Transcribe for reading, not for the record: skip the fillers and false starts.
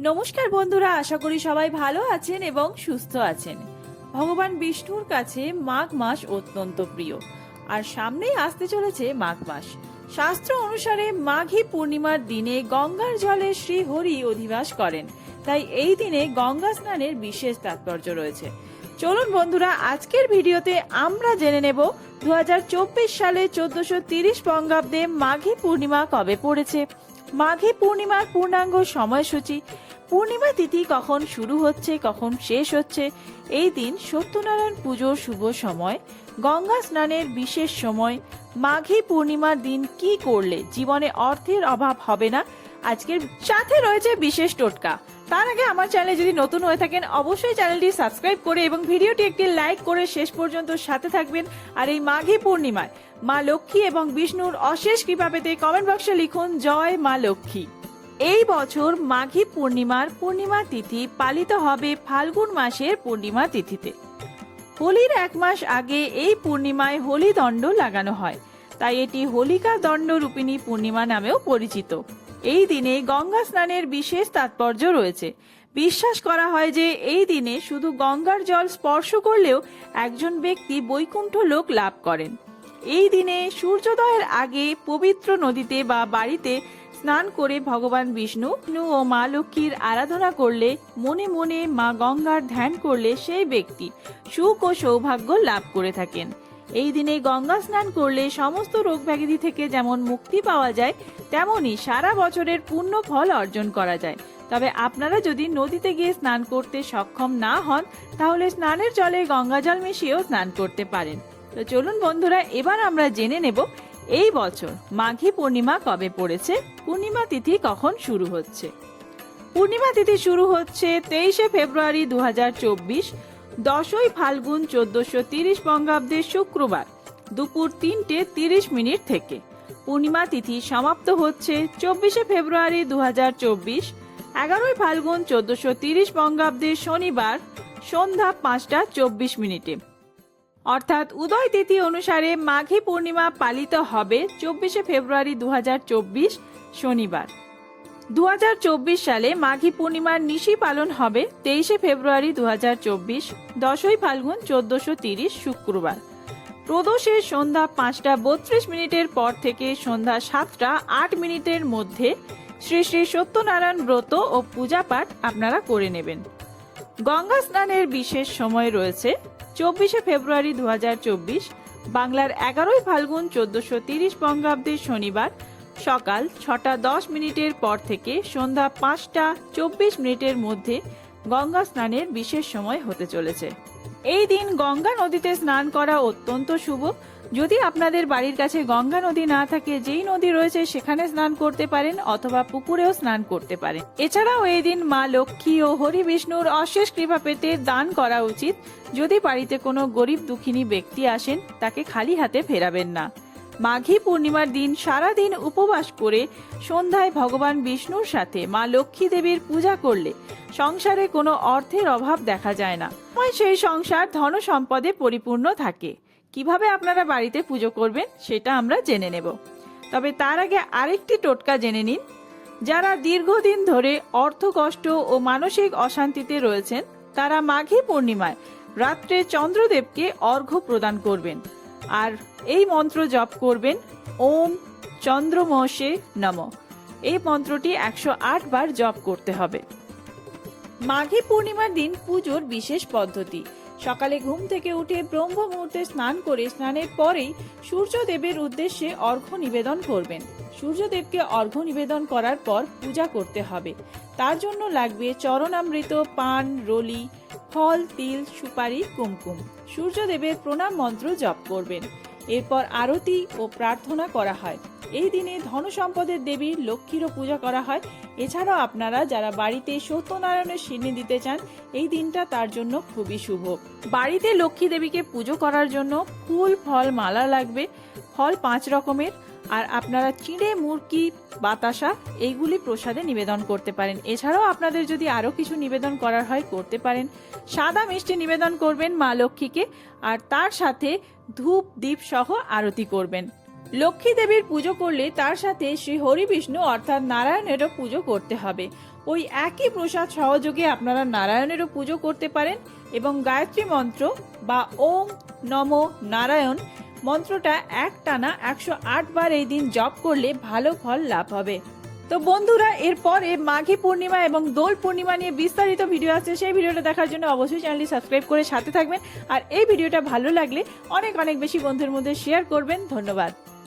নমস্কার বন্ধুরা, আশা করি সবাই ভালো আছেন এবং সুস্থ আছেন। ভগবান বিষ্ণুর কাছে মাঘ মাস অত্যন্ত প্রিয়, আর সামনেই আসতে চলেছে মাঘ মাস। শাস্ত্র অনুসারে মাঘী পূর্ণিমার দিনে গঙ্গার জলে শ্রী হরি অধিবাস করেন, তাই এই দিনে গঙ্গা স্নানের বিশেষ তাৎপর্য রয়েছে। চলুন বন্ধুরা, আজকের ভিডিওতে আমরা জেনে নেব 2024 সালে 1430 বঙ্গাব্দে মাঘী পূর্ণিমা কবে পড়েছে, মাঘী পূর্ণিমার পূর্ণাঙ্গ সময়সূচি, পূর্ণিমা তিথি কখন শুরু হচ্ছে কখন শেষ হচ্ছে, এই দিন সত্যনারায়ণ পুজোর শুভ সময়, গঙ্গা স্নানের বিশেষ সময়, মাঘী পূর্ণিমার দিন কি করলে জীবনে অর্থের অভাব হবে না, আজকের সাথে রয়েছে বিশেষ টোটকা। তার আগে আমার চ্যানেলে যদি নতুন হয়ে থাকেন অবশ্যই চ্যানেলটি সাবস্ক্রাইব করে এবং ভিডিওটি একটি লাইক করে শেষ পর্যন্ত সাথে থাকবেন। আর এই মাঘী পূর্ণিমায় মা লক্ষ্মী এবং বিষ্ণুর অশেষ কৃপা পেতে কমেন্ট বক্সে লিখুন জয় মা লক্ষ্মী। এই বছর মাঘী পূর্ণিমার পূর্ণিমা তিথি পালিত হবে ফাল্গুন মাসের পূর্ণিমা তিথিতে। হোলির এক মাস আগে এই পূর্ণিমায় হোলি দণ্ড লাগানো হয়, তাই এটি হোলিকা দণ্ড রূপিণী পূর্ণিমা নামেও পরিচিত। এই দিনে গঙ্গা স্নানের বিশেষ তাৎপর্য রয়েছে। বিশ্বাস করা হয় যে এই দিনে শুধু গঙ্গার জল স্পর্শ করলেও একজন ব্যক্তি বৈকুণ্ঠ লোক লাভ করেন। এই দিনে সূর্যোদয়ের আগে পবিত্র নদীতে বা বাড়িতে স্নান করে ভগবান বিষ্ণু ও মা লক্ষ্মীর আরাধনা করলে, মনে মনে মা গঙ্গার ধ্যান করলে সেই ব্যক্তি সুখ ও সৌভাগ্য লাভ করে থাকেন। এই দিনে গঙ্গা স্নান করলে সমস্ত রোগ ব্যাধি থেকে যেমন মুক্তি পাওয়া যায়, তেমনি সারা বছরের পুণ্য ফল অর্জন করা যায়। তবে আপনারা যদি নদীতে গিয়ে স্নান করতে সক্ষম না হন, তাহলে স্নানের জলে গঙ্গা জল মিশিয়েও স্নান করতে পারেন। তো চলুন বন্ধুরা, এবার আমরা জেনে নেব এই বছর মাঘী পূর্ণিমা কবে পড়েছে, পূর্ণিমা তিথি কখন শুরু হচ্ছে। পূর্ণিমা তিথি শুরু হচ্ছে 23 ফেব্রুয়ারি 2024, 10ই ফাল্গুন 1430 বঙ্গাব্দের শুক্রবার দুপুর 3:30 থেকে। পূর্ণিমা তিথি সমাপ্ত হচ্ছে 24 ফেব্রুয়ারি 2024, 11ই ফাল্গুন 1430 বঙ্গাব্দের শনিবার সন্ধ্যা 5:24। অর্থাৎ উদয় তিথি অনুসারে মাঘী পূর্ণিমা পালিত হবে 24 ফেব্রুয়ারি 2024 শনিবার। 2024 সালে মাঘী পূর্ণিমার নিশি পালন হবে 23 ফেব্রুয়ারি 2024, 10ই ফাল্গুন 1430 শুক্রবার। প্রদোষের সন্ধ্যা 5:32 পর থেকে সন্ধ্যা 7:08 মধ্যে শ্রী শ্রী সত্যনারায়ণ ব্রত ও পূজা পাঠ আপনারা করে নেবেন। গঙ্গা স্নানের বিশেষ সময় রয়েছে 24 ফেব্রুয়ারি 2024, বাংলার 11ই ফাল্গুন 1430 বঙ্গাব্দের শনিবার সকাল 6:10 পর থেকে সন্ধ্যা 5:24 মধ্যে গঙ্গা স্নানের বিশেষ সময় হতে চলেছে। এই দিন গঙ্গা নদীতে স্নান করা অত্যন্ত শুভ। যদি আপনাদের বাড়ির কাছে গঙ্গা নদী না থাকে, যেই নদী রয়েছে সেখানে স্নান করতে পারেন অথবা পুকুরেও স্নান করতে পারেন। এছাড়াও এই দিন মা লক্ষ্মী ও হরি বিষ্ণুর অশেষ কৃপা পেতে দান করা উচিত। যদি বাড়িতে কোনো গরিব দুঃখিনী ব্যক্তি আসেন, তাকে খালি হাতে ফেরাবেন না। মাঘী পূর্ণিমার দিন সারা দিন উপবাস করে সন্ধ্যায় ভগবান বিষ্ণুর সাথে মা লক্ষ্মী দেবীর পূজা করলে সংসারে কোনো অর্থের অভাব দেখা যায় না, সেই সংসার ধন সম্পদে পরিপূর্ণ থাকে। কিভাবে আপনারা বাড়িতে পুজো করবেন সেটা আমরা জেনে নেব। তবে তার আগে আরেকটি টোটকা জেনে নিন। যারা দীর্ঘদিন ধরে অর্থ কষ্ট ও মানসিক অশান্তিতে রয়েছেন, তারা মাঘী পূর্ণিমায় রাত্রে চন্দ্রদেবকে অর্ঘ্য প্রদান করবেন আর এই মন্ত্র জপ করবেন, ওম চন্দ্রমসে নমঃ। এই মন্ত্রটি 108 বার জপ করতে হবে। মাঘী পূর্ণিমার দিন পুজোর বিশেষ পদ্ধতি। সকালে ঘুম থেকে উঠে ব্রহ্ম মুহূর্তে স্নান করে স্নানের পরেই সূর্যদেবের উদ্দেশ্যে অর্ঘ্য নিবেদন করবেন। সূর্যদেবকে অর্ঘ্য নিবেদন করার পর পূজা করতে হবে। তার জন্য লাগবে চরণামৃত, পান, রলি, ফল, তিল, সুপারি, কুমকুম। সূর্যদেবের প্রণাম মন্ত্র জপ করবেন। এরপর আরতি ও প্রার্থনা করা হয়। এই দিনে ধন সম্পদের দেবী লক্ষ্মীরও পূজা করা হয়। এছাড়াও আপনারা যারা বাড়িতে সত্যনারায়ণের সিন্নি দিতে চান, এই দিনটা তার জন্য খুবই শুভ। বাড়িতে লক্ষ্মী দেবীকে পুজো করার জন্য ফুল, ফল, মালা লাগবে। ফল 5 রকমের, আর আপনারা চিঁড়ে, মুরকি, বাতাসা এইগুলি প্রসাদে নিবেদন করতে পারেন। এছাড়াও আপনাদের যদি আরো কিছু নিবেদন করার হয় করতে পারেন। সাদা মিষ্টি নিবেদন করবেন মা লক্ষ্মীকে, আর তার সাথে ধূপ, দীপ সহ আরতি করবেন। লক্ষ্মী দেবীর পুজো করলে তার সাথে শ্রী হরি বিষ্ণু অর্থাৎ নারায়ণেরও পুজো করতে হবে। ওই একই প্রসাদ সহযোগে আপনারা নারায়ণেরও পুজো করতে পারেন এবং গায়ত্রী মন্ত্র বা ওম নমো নারায়ণ মন্ত্রটা একটানা 108 বার এই দিন জপ করলে ভালো ফল লাভ হবে। তো বন্ধুরা, এরপরে মাঘী পূর্ণিমা এবং দোল পূর্ণিমা নিয়ে বিস্তারিত ভিডিও আছে, সেই ভিডিওটা দেখার জন্য অবশ্যই চ্যানেলটি সাবস্ক্রাইব করে সাথে থাকবেন। আর এই ভিডিওটা ভালো লাগলে অনেক অনেক বেশি বন্ধুর মধ্যে শেয়ার করবেন। ধন্যবাদ।